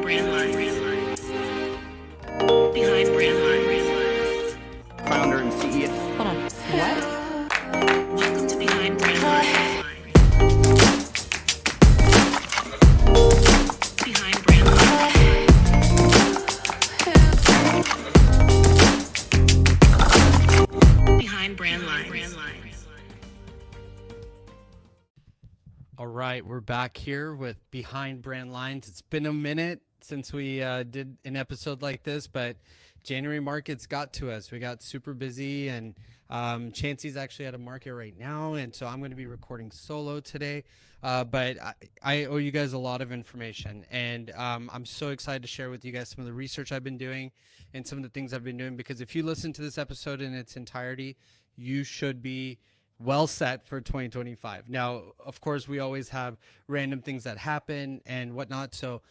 brand lines. Behind brand lines. Founder and CEO. Hold on. What? Welcome to Behind Brand Lines. Behind brand lines. Behind brand lines. All right, we're back here with Behind Brand Lines. It's been a minute since we did an episode like this, but January markets got to us. We got super busy, and Chancey's actually at a market right now, and so I'm going to be recording solo today. But I owe you guys a lot of information, and I'm so excited to share with you guys some of the research I've been doing and some of the things I've been doing, because if you listen to this episode in its entirety, you should be well set for 2025. Now, of course, we always have random things that happen and whatnot. So,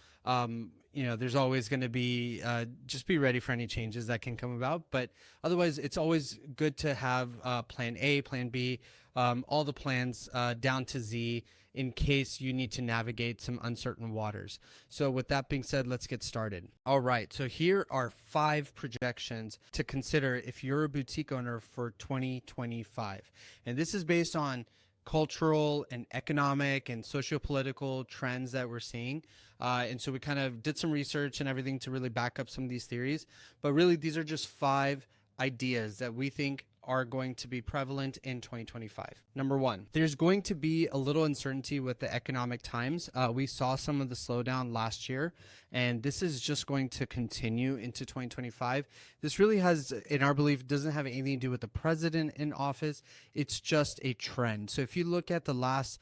there's always going to be, just be ready for any changes that can come about. But otherwise, it's always good to have plan A, plan B, all the plans down to Z in case you need to navigate some uncertain waters. So with that being said, let's get started. All right, so here are 5 projections to consider if you're a boutique owner for 2025. And this is based on cultural and economic and socio-political trends that we're seeing. And so we kind of did some research and everything to really back up some of these theories. But really, these are just 5 ideas that we think are going to be prevalent in 2025. Number 1, there's going to be a little uncertainty with the economic times. We saw some of the slowdown last year, and this is just going to continue into 2025. This really has, in our belief, doesn't have anything to do with the president in office. It's just a trend. So if you look at the last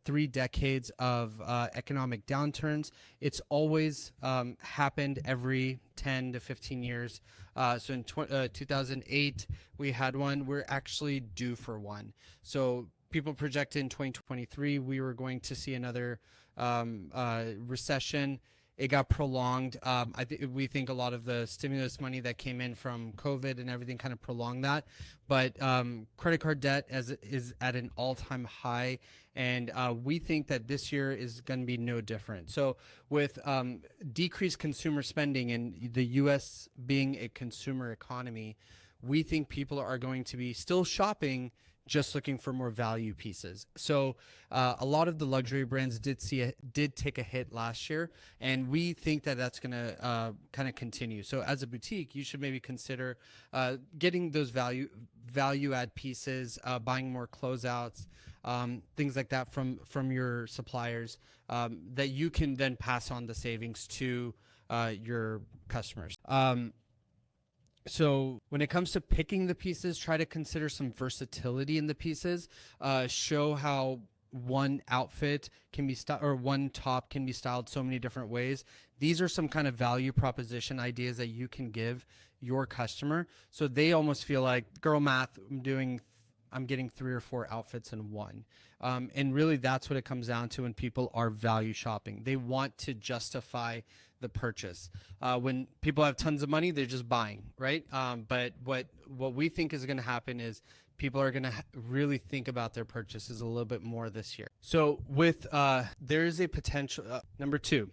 3 decades of economic downturns, it's always happened every 10 to 15 years. So in 2008, we had one. We're actually due for one. So people projected in 2023, we were going to see another recession. It got prolonged. We think a lot of the stimulus money that came in from COVID and everything kind of prolonged that. But credit card debt is at an all-time high, and we think that this year is going to be no different. So with decreased consumer spending and the U.S. being a consumer economy, we think people are going to be still shopping, just looking for more value pieces. So a lot of the luxury brands did take a hit last year, and we think that that's going to kind of continue. So as a boutique, you should maybe consider getting those value add pieces, buying more closeouts, things like that from your suppliers that you can then pass on the savings to your customers. So when it comes to picking the pieces, try to consider some versatility in the pieces. Show how one outfit can be or one top can be styled so many different ways. These are some kind of value proposition ideas that you can give your customer, so they almost feel like, girl math, I'm getting 3 or 4 outfits in one. And really, that's what it comes down to when people are value shopping. They want to justify the purchase. When people have tons of money, they're just buying, right? But what we think is going to happen is people are going to really think about their purchases a little bit more this year. So with there is a potential number 2.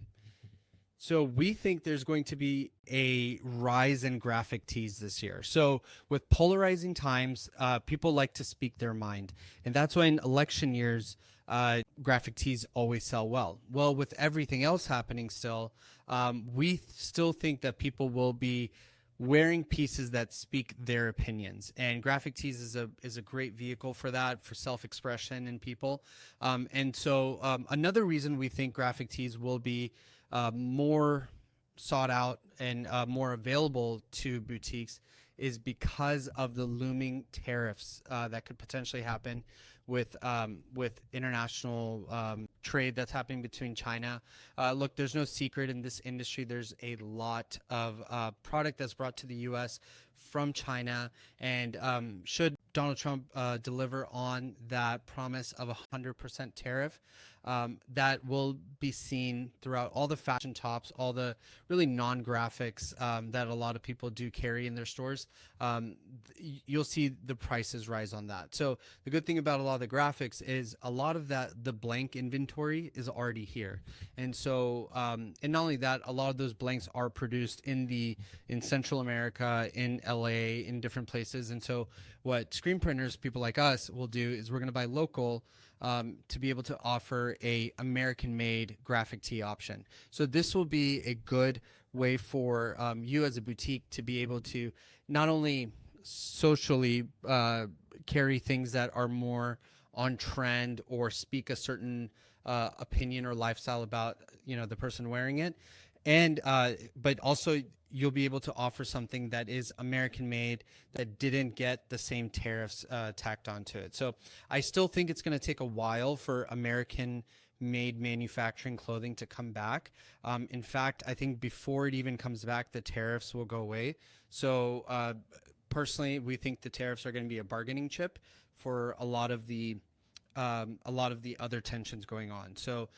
So we think there's going to be a rise in graphic tees this year. So with polarizing times, people like to speak their mind. And that's why in election years, graphic tees always sell well. Well, with everything else happening still, we still think that people will be wearing pieces that speak their opinions. And graphic tees is a great vehicle for that, for self-expression in people. And so another reason we think graphic tees will be more sought out and more available to boutiques is because of the looming tariffs that could potentially happen with international trade that's happening between China. Look, there's no secret in this industry. There's a lot of product that's brought to the U.S. from China, and should Donald Trump deliver on that promise of 100% tariff, that will be seen throughout all the fashion tops, all the really non-graphics that a lot of people do carry in their stores. You'll see the prices rise on that. So the good thing about a lot of the graphics is a lot of the blank inventory is already here. And so, and not only that, a lot of those blanks are produced in Central America, in LA, in different places. And so what screen printers, people like us, will do is we're going to buy local to be able to offer a American-made graphic tee option. So this will be a good way for you as a boutique to be able to not only socially carry things that are more on trend or speak a certain opinion or lifestyle about the person wearing it, and but also you'll be able to offer something that is American made, that didn't get the same tariffs tacked onto it. So I still think it's going to take a while for American made manufacturing clothing to come back. In fact, I think before it even comes back, the tariffs will go away. So personally, we think the tariffs are going to be a bargaining chip for a lot of the other tensions going on. So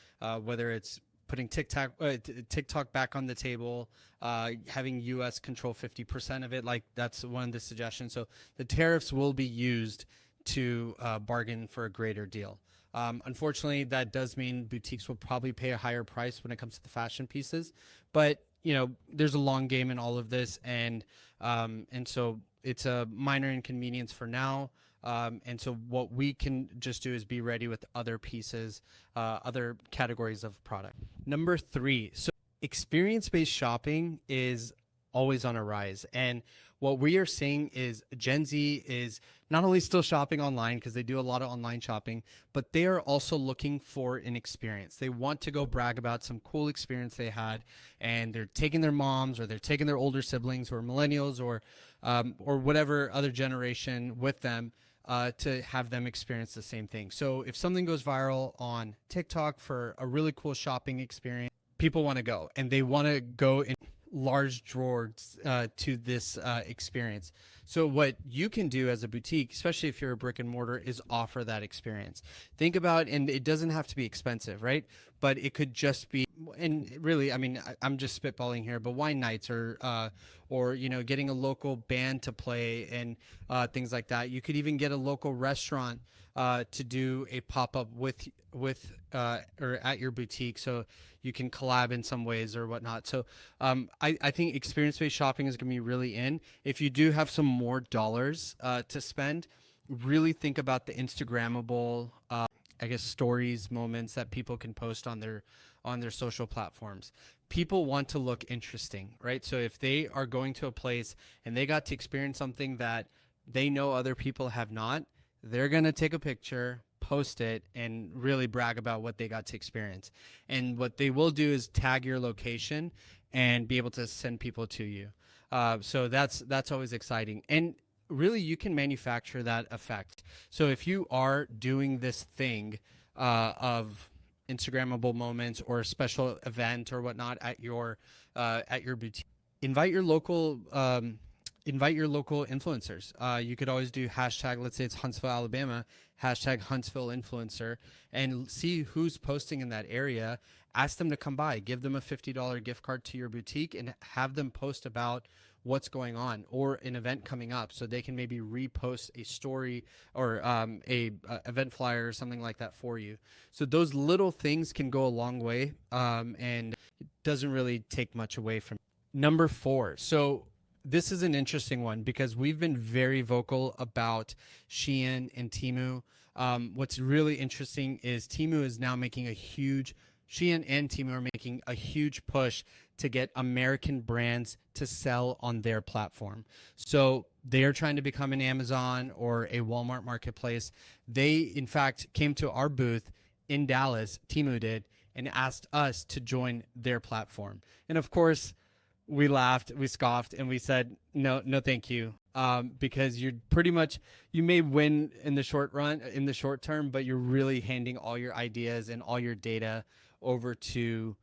whether it's putting TikTok back on the table, having U.S. control 50% of it, like that's one of the suggestions. So the tariffs will be used to bargain for a greater deal. Unfortunately, that does mean boutiques will probably pay a higher price when it comes to the fashion pieces. But there's a long game in all of this, and so it's a minor inconvenience for now. And so what we can just do is be ready with other pieces, other categories of product. Number 3, so experience-based shopping is always on a rise. And what we are seeing is Gen Z is not only still shopping online, because they do a lot of online shopping, but they are also looking for an experience. They want to go brag about some cool experience they had, and they're taking their moms or they're taking their older siblings or millennials or whatever other generation with them to have them experience the same thing. So if something goes viral on TikTok for a really cool shopping experience, people want to go, and they want to go in large drawers to this experience. So what you can do as a boutique, especially if you're a brick and mortar, is offer that experience. Think about, and it doesn't have to be expensive, right? But it could just be, and really, I mean, I'm just spitballing here, but wine nights or getting a local band to play and things like that. You could even get a local restaurant to do a pop-up with or at your boutique, so you can collab in some ways or whatnot. So I think experience-based shopping is going to be really in. If you do have some more dollars to spend, really think about the Instagrammable stories, moments that people can post on their social platforms. People want to look interesting, right? So if they are going to a place and they got to experience something that they know other people have not, they're going to take a picture, post it, and really brag about what they got to experience. And what they will do is tag your location and be able to send people to you. So that's always exciting. And really, you can manufacture that effect. So if you are doing this thing of Instagrammable moments or a special event or whatnot at your boutique, invite your local influencers. You could always do hashtag, let's say it's Huntsville, Alabama, hashtag Huntsville influencer, and see who's posting in that area. Ask them to come by, give them a $50 gift card to your boutique, and have them post about what's going on or an event coming up, so they can maybe repost a story or a event flyer or something like that for you. So those little things can go a long way, and it doesn't really take much away from. Number 4. So this is an interesting one because we've been very vocal about Shein and Temu. What's really interesting is Shein and Temu are making a huge push to get American brands to sell on their platform. So they are trying to become an Amazon or a Walmart marketplace. They, in fact, came to our booth in Dallas, Temu did, and asked us to join their platform. And of course, we laughed, we scoffed, and we said, no, thank you. Because you may win in the short term, but you're really handing all your ideas and all your data over to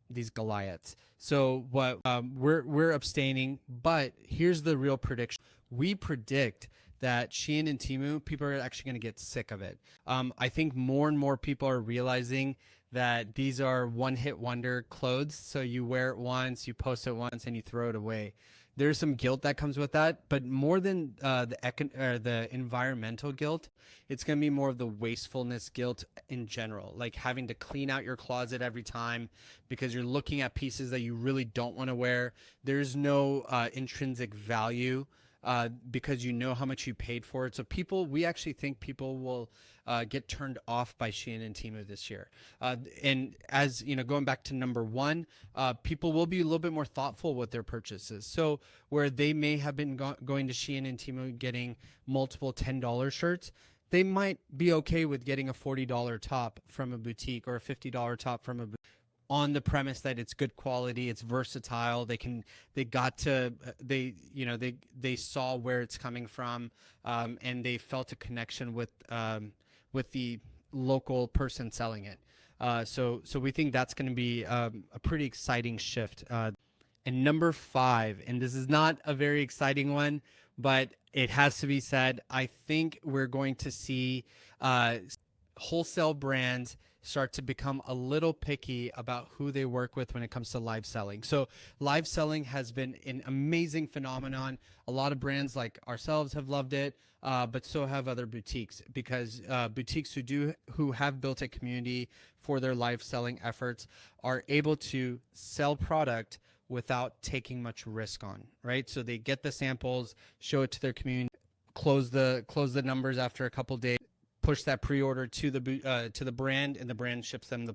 these Goliaths. So what we're abstaining, but here's the real prediction. We predict that Shein and Temu, people are actually going to get sick of it. I think more and more people are realizing that these are one-hit wonder clothes. So you wear it once, you post it once, and you throw it away. There's some guilt that comes with that, but more than the environmental guilt, it's going to be more of the wastefulness guilt in general, like having to clean out your closet every time because you're looking at pieces that you really don't want to wear. There's no intrinsic value because you know how much you paid for it. So we actually think people will get turned off by Shein and Temu this year. And as you know, going back to number one, people will be a little bit more thoughtful with their purchases. So where they may have been going to Shein and Temu getting multiple $10 shirts, they might be okay with getting a $40 top from a boutique or a $50 top from a boutique, on the premise that it's good quality, it's versatile. They saw where it's coming from, and they felt a connection with the local person selling it. So we think that's going to be a pretty exciting shift. And number 5, and this is not a very exciting one, but it has to be said. I think we're going to see wholesale brands start to become a little picky about who they work with when it comes to live selling. So live selling has been an amazing phenomenon. A lot of brands like ourselves have loved it, but so have other boutiques, because boutiques who have built a community for their live selling efforts are able to sell product without taking much risk on, right? So they get the samples, show it to their community, close the numbers after a couple days, push that pre-order to the brand, and the brand ships them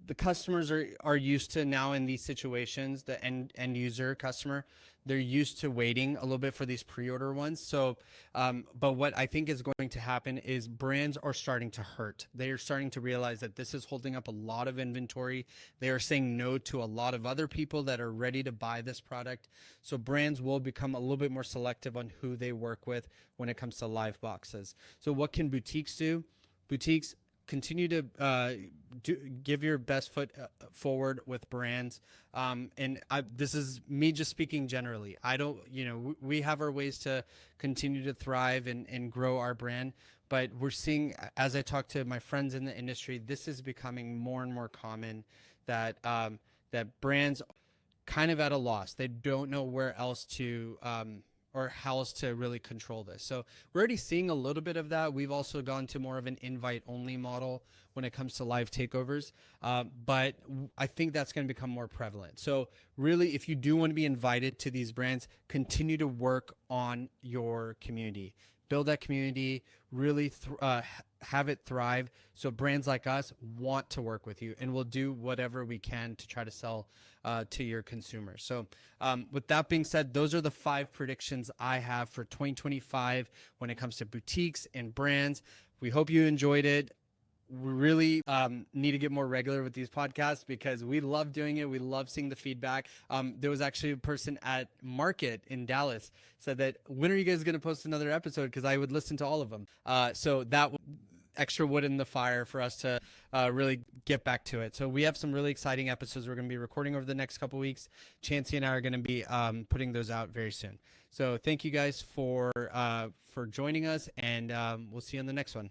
the customers are used to now in these situations. The end user customer, they're used to waiting a little bit for these pre-order ones. So but what I think is going to happen is brands are starting to hurt. They are starting to realize that this is holding up a lot of inventory. They are saying no to a lot of other people that are ready to buy this product. So brands will become a little bit more selective on who they work with when it comes to live boxes. So what can boutiques do? Boutiques continue to give your best foot forward with brands. This is me just speaking generally. I don't, we have our ways to continue to thrive and grow our brand, but we're seeing, as I talk to my friends in the industry, this is becoming more and more common that brands kind of at a loss. They don't know where else to or how else to really control this. So we're already seeing a little bit of that. We've also gone to more of an invite-only model when it comes to live takeovers, but I think that's going to become more prevalent. So really, if you do want to be invited to these brands, continue to work on your community. Build that community, really have it thrive, so brands like us want to work with you, and we'll do whatever we can to try to sell to your consumers. So with that being said, those are the 5 predictions I have for 2025 when it comes to boutiques and brands. We hope you enjoyed it. We really need to get more regular with these podcasts because we love doing it. We love seeing the feedback. There was actually a person at Market in Dallas said that, when are you guys going to post another episode? Because I would listen to all of them. So that extra wood in the fire for us to really get back to it. So we have some really exciting episodes we're going to be recording over the next couple weeks. Chancey and I are going to be putting those out very soon. So thank you guys for joining us, and we'll see you on the next one.